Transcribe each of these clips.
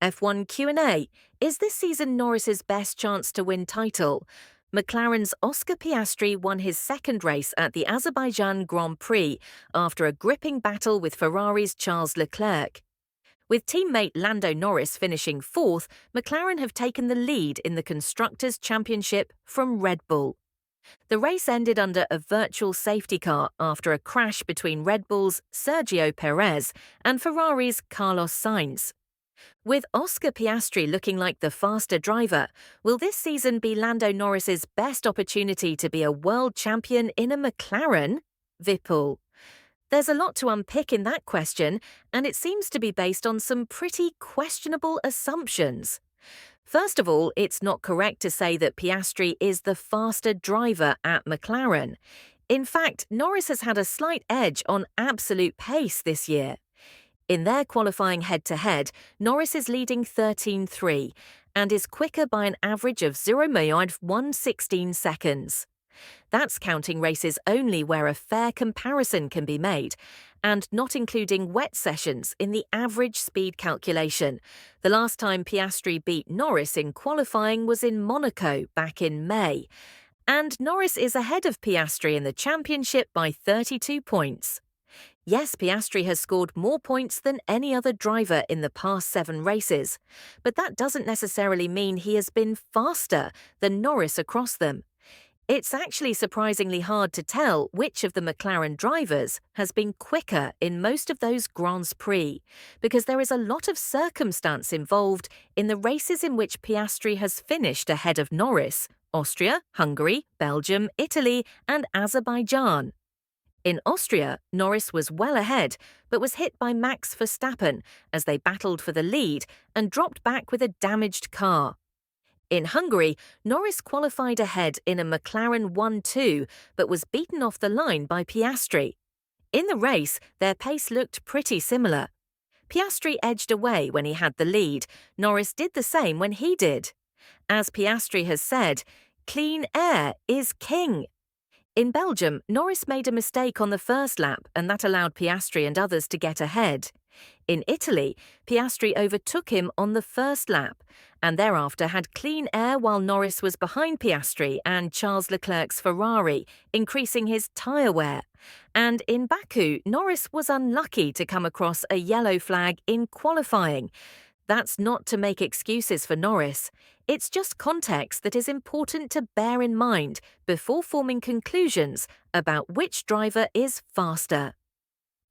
F1 Q&A. Is this season Norris's best chance to win title? McLaren's Oscar Piastri won his second race at the Azerbaijan Grand Prix after a gripping battle with Ferrari's Charles Leclerc. With teammate Lando Norris finishing fourth, McLaren have taken the lead in the Constructors' Championship from Red Bull. The race ended under a virtual safety car after a crash between Red Bull's Sergio Perez and Ferrari's Carlos Sainz. With Oscar Piastri looking like the faster driver, will this season be Lando Norris's best opportunity to be a world champion in a McLaren? Vipul. There's a lot to unpick in that question, and it seems to be based on some pretty questionable assumptions. First of all, it's not correct to say that Piastri is the faster driver at McLaren. In fact, Norris has had a slight edge on absolute pace this year. In their qualifying head-to-head, Norris is leading 13.3 and is quicker by an average of 0.116 seconds. That's counting races only where a fair comparison can be made, and not including wet sessions in the average speed calculation. The last time Piastri beat Norris in qualifying was in Monaco back in May. And Norris is ahead of Piastri in the championship by 32 points. Yes, Piastri has scored more points than any other driver in the past 7 races, but that doesn't necessarily mean he has been faster than Norris across them. It's actually surprisingly hard to tell which of the McLaren drivers has been quicker in most of those Grands Prix, because there is a lot of circumstance involved in the races in which Piastri has finished ahead of Norris: Austria, Hungary, Belgium, Italy, and Azerbaijan. In Austria, Norris was well ahead, but was hit by Max Verstappen as they battled for the lead and dropped back with a damaged car. In Hungary, Norris qualified ahead in a McLaren 1-2, but was beaten off the line by Piastri. In the race, their pace looked pretty similar. Piastri edged away when he had the lead. Norris did the same when he did. As Piastri has said, clean air is king. In Belgium, Norris made a mistake on the first lap, and that allowed Piastri and others to get ahead. In Italy, Piastri overtook him on the first lap, and thereafter had clean air while Norris was behind Piastri and Charles Leclerc's Ferrari, increasing his tyre wear. And in Baku, Norris was unlucky to come across a yellow flag in qualifying. That's not to make excuses for Norris. It's just context that is important to bear in mind before forming conclusions about which driver is faster.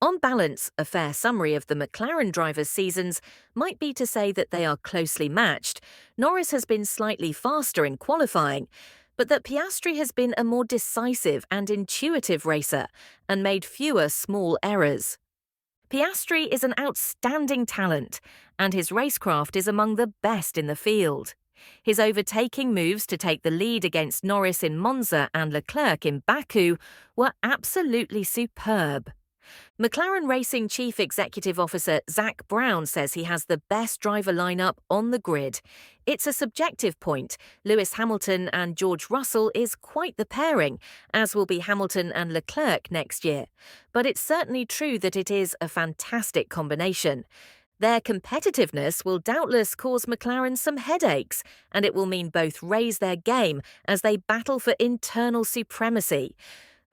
On balance, a fair summary of the McLaren drivers' seasons might be to say that they are closely matched. Norris has been slightly faster in qualifying, but that Piastri has been a more decisive and intuitive racer and made fewer small errors. Piastri is an outstanding talent, and his racecraft is among the best in the field. His overtaking moves to take the lead against Norris in Monza and Leclerc in Baku were absolutely superb. McLaren Racing Chief Executive Officer Zak Brown says he has the best driver lineup on the grid. It's a subjective point. Lewis Hamilton and George Russell is quite the pairing, as will be Hamilton and Leclerc next year. But it's certainly true that it is a fantastic combination. Their competitiveness will doubtless cause McLaren some headaches, and it will mean both raise their game as they battle for internal supremacy.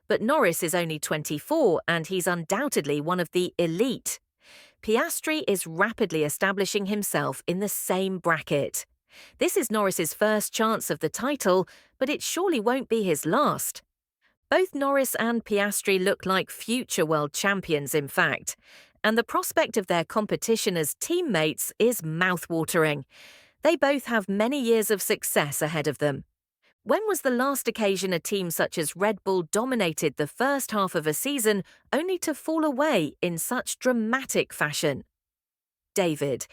But Norris is only 24 and he's undoubtedly one of the elite. Piastri is rapidly establishing himself in the same bracket. This is Norris's first chance of the title, but it surely won't be his last. Both Norris and Piastri look like future world champions, in fact, and the prospect of their competition as teammates is mouthwatering. They both have many years of success ahead of them. When was the last occasion a team such as Red Bull dominated the first half of a season only to fall away in such dramatic fashion? David.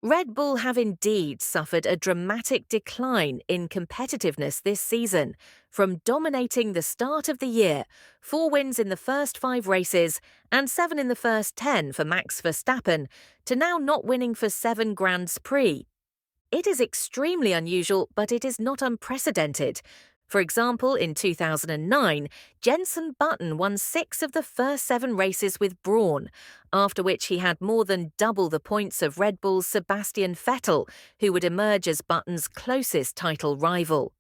Red Bull have indeed suffered a dramatic decline in competitiveness this season, from dominating the start of the year, 4 wins in the first 5 races and 7 in the first 10 for Max Verstappen, to now not winning for 7 Grands Prix. It is extremely unusual, but it is not unprecedented. For example, in 2009, Jenson Button won 6 of the first 7 races with Brawn, after which he had more than double the points of Red Bull's Sebastian Vettel, who would emerge as Button's closest title rival.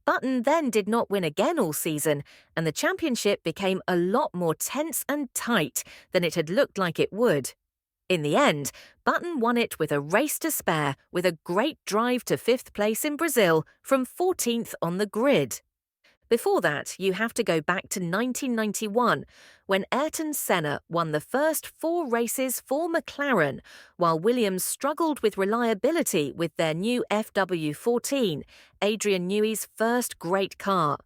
Button then did not win again all season, and the championship became a lot more tense and tight than it had looked like it would. In the end, Button won it with a race to spare, with a great drive to 5th place in Brazil from 14th on the grid. Before that, you have to go back to 1991, when Ayrton Senna won the first 4 races for McLaren, while Williams struggled with reliability with their new FW14, Adrian Newey's first great car.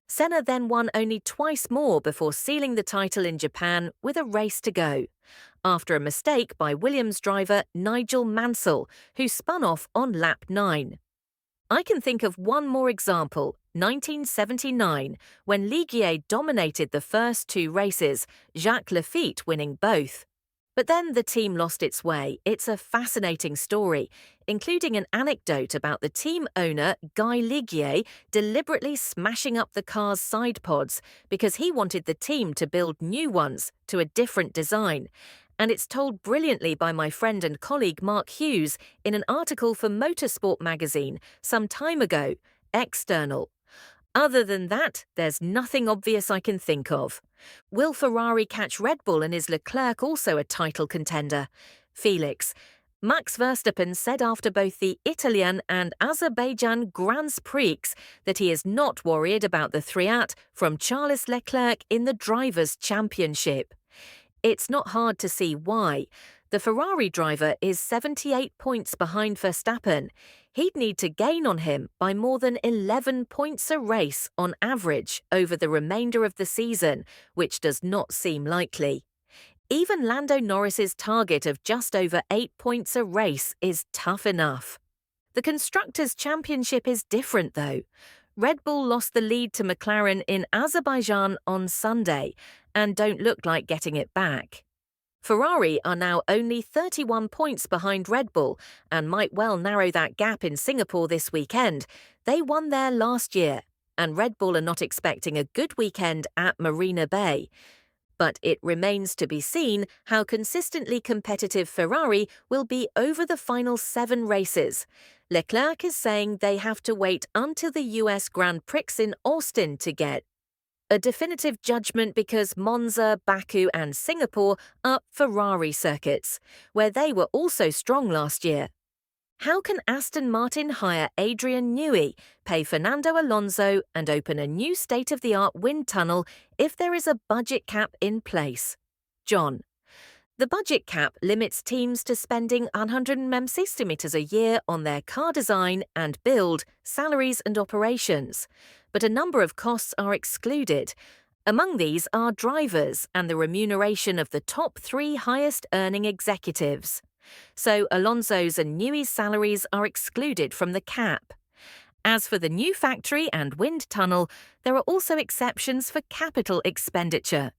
Senna then won only twice more before sealing the title in Japan with a race to go, after a mistake by Williams driver Nigel Mansell, who spun off on lap 9. I can think of one more example, 1979, when Ligier dominated the first 2 races, Jacques Lafitte winning both. But then the team lost its way. It's a fascinating story, including an anecdote about the team owner, Guy Ligier, deliberately smashing up the car's side pods because he wanted the team to build new ones to a different design. And it's told brilliantly by my friend and colleague Mark Hughes in an article for Motorsport magazine some time ago, External. Other than that, there's nothing obvious I can think of. Will Ferrari catch Red Bull, and is Leclerc also a title contender? Felix. Max Verstappen said after both the Italian and Azerbaijan Grand Prix that he is not worried about the threat from Charles Leclerc in the Drivers' Championship. It's not hard to see why. The Ferrari driver is 78 points behind Verstappen. He'd need to gain on him by more than 11 points a race on average over the remainder of the season, which does not seem likely. Even Lando Norris's target of just over 8 points a race is tough enough. The Constructors' Championship is different, though. Red Bull lost the lead to McLaren in Azerbaijan on Sunday and don't look like getting it back. Ferrari are now only 31 points behind Red Bull and might well narrow that gap in Singapore this weekend. They won there last year, and Red Bull are not expecting a good weekend at Marina Bay. But it remains to be seen how consistently competitive Ferrari will be over the final 7 races. Leclerc is saying they have to wait until the US Grand Prix in Austin to get a definitive judgment because Monza, Baku and Singapore are Ferrari circuits, where they were also strong last year. How can Aston Martin hire Adrian Newey, pay Fernando Alonso and open a new state-of-the-art wind tunnel if there is a budget cap in place? John. The budget cap limits teams to spending 100 centimeters a year on their car design and build, salaries and operations. But a number of costs are excluded. Among these are drivers and the remuneration of the top 3 highest-earning executives. So Alonso's and Newey's salaries are excluded from the cap. As for the new factory and wind tunnel, there are also exceptions for capital expenditure.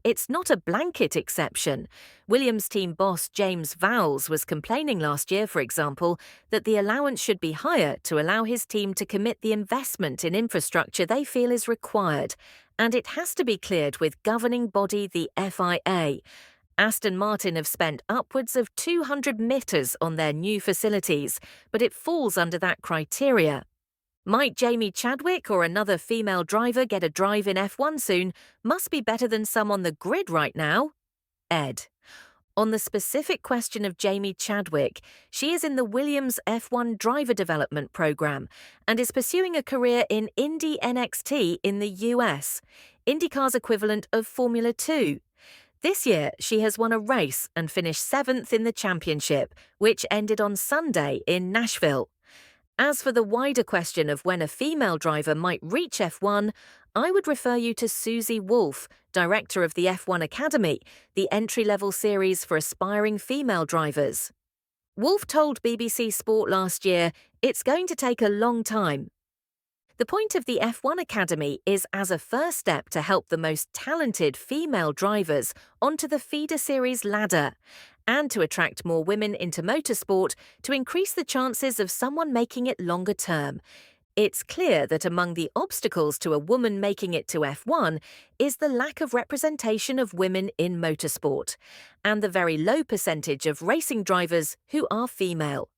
It's not a blanket exception. Williams team boss James Vowles was complaining last year, for example, that the allowance should be higher to allow his team to commit the investment in infrastructure they feel is required, and it has to be cleared with governing body the FIA. Aston Martin have spent upwards of 200 meters on their new facilities, but it falls under that criteria. Might Jamie Chadwick or another female driver get a drive in F1 soon? Must be better than some on the grid right now. Ed. On the specific question of Jamie Chadwick, she is in the Williams F1 driver development program and is pursuing a career in Indy NXT in the US, IndyCar's equivalent of Formula 2. This year, she has won a race and finished 7th in the championship, which ended on Sunday in Nashville. As for the wider question of when a female driver might reach F1, I would refer you to Susie Wolff, director of the F1 Academy, the entry-level series for aspiring female drivers. Wolff told BBC Sport last year, "It's going to take a long time." The point of the F1 Academy is as a first step to help the most talented female drivers onto the feeder series ladder, and to attract more women into motorsport to increase the chances of someone making it longer term. It's clear that among the obstacles to a woman making it to F1 is the lack of representation of women in motorsport, and the very low percentage of racing drivers who are female.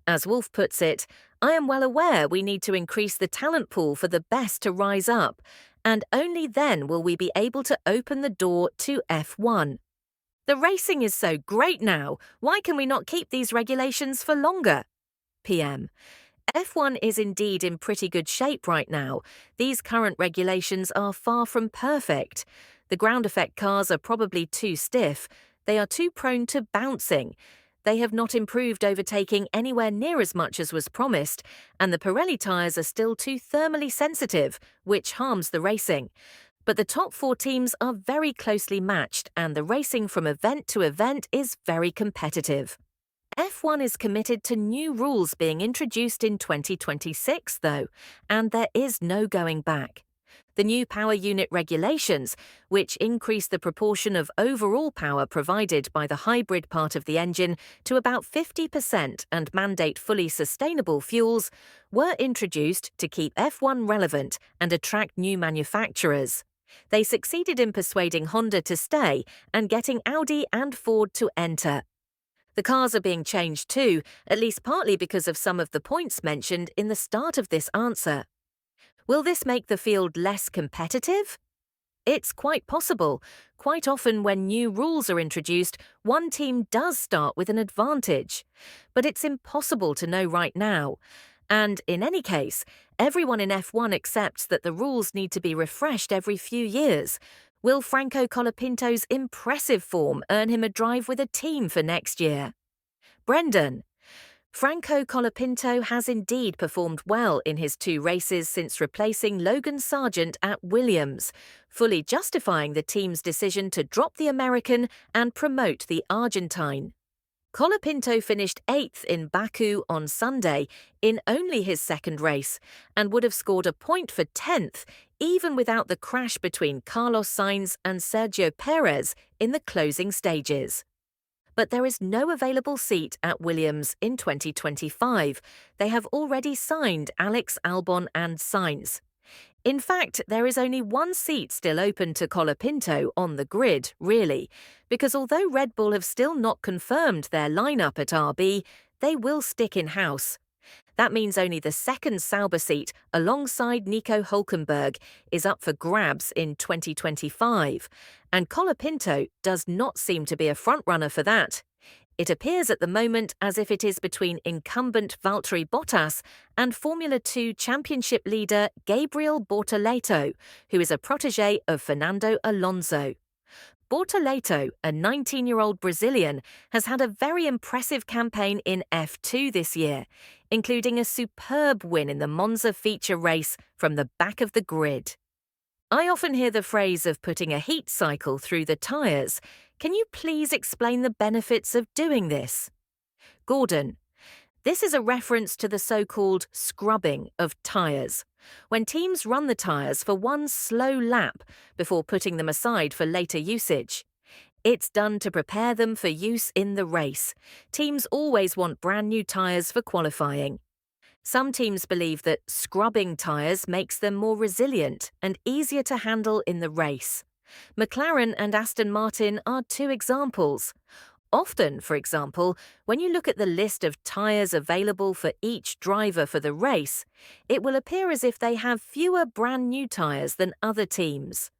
As Wolff puts it, "I am well aware we need to increase the talent pool for the best to rise up, and only then will we be able to open the door to F1. The racing is so great now, why can we not keep these regulations for longer?" PM. F1 is indeed in pretty good shape right now. These current regulations are far from perfect. The ground effect cars are probably too stiff. They are too prone to bouncing. They have not improved overtaking anywhere near as much as was promised, and the Pirelli tyres are still too thermally sensitive, which harms the racing. But the top 4 teams are very closely matched, and the racing from event to event is very competitive. F1 is committed to new rules being introduced in 2026, though, and there is no going back. The new power unit regulations, which increase the proportion of overall power provided by the hybrid part of the engine to about 50% and mandate fully sustainable fuels, were introduced to keep F1 relevant and attract new manufacturers. They succeeded in persuading Honda to stay and getting Audi and Ford to enter. The cars are being changed too, at least partly because of some of the points mentioned in the start of this answer. Will this make the field less competitive? It's quite possible. Quite often when new rules are introduced, one team does start with an advantage. But it's impossible to know right now. And in any case, everyone in F1 accepts that the rules need to be refreshed every few years. Will Franco Colapinto's impressive form earn him a drive with a team for next year? Brendan. Franco Colapinto has indeed performed well in his 2 races since replacing Logan Sargent at Williams, fully justifying the team's decision to drop the American and promote the Argentine. Colapinto finished 8th in Baku on Sunday in only his 2nd race and would have scored a point for 10th even without the crash between Carlos Sainz and Sergio Perez in the closing stages. But there is no available seat at Williams in 2025. They have already signed Alex Albon and Sainz. In fact, there is only 1 seat still open to Colapinto on the grid, really, because although Red Bull have still not confirmed their lineup at RB, they will stick in-house. That means only the 2nd Sauber seat, alongside Nico Hülkenberg, is up for grabs in 2025, and Colapinto does not seem to be a frontrunner for that. It appears at the moment as if it is between incumbent Valtteri Bottas and Formula 2 Championship leader Gabriel Bortoleto, who is a protégé of Fernando Alonso. Bortoleto, a 19-year-old Brazilian, has had a very impressive campaign in F2 this year, including a superb win in the Monza feature race from the back of the grid. I often hear the phrase of putting a heat cycle through the tyres. Can you please explain the benefits of doing this? Gordon. This is a reference to the so-called scrubbing of tyres, when teams run the tyres for one slow lap before putting them aside for later usage. It's done to prepare them for use in the race. Teams always want brand new tyres for qualifying. Some teams believe that scrubbing tyres makes them more resilient and easier to handle in the race. McLaren and Aston Martin are 2 examples. Often, for example, when you look at the list of tyres available for each driver for the race, it will appear as if they have fewer brand new tyres than other teams.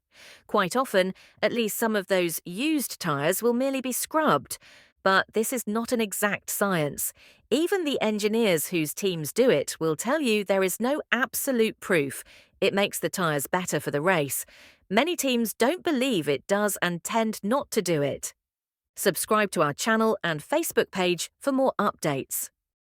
Quite often, at least some of those used tyres will merely be scrubbed. But this is not an exact science. Even the engineers whose teams do it will tell you there is no absolute proof it makes the tyres better for the race. Many teams don't believe it does and tend not to do it. Subscribe to our channel and Facebook page for more updates.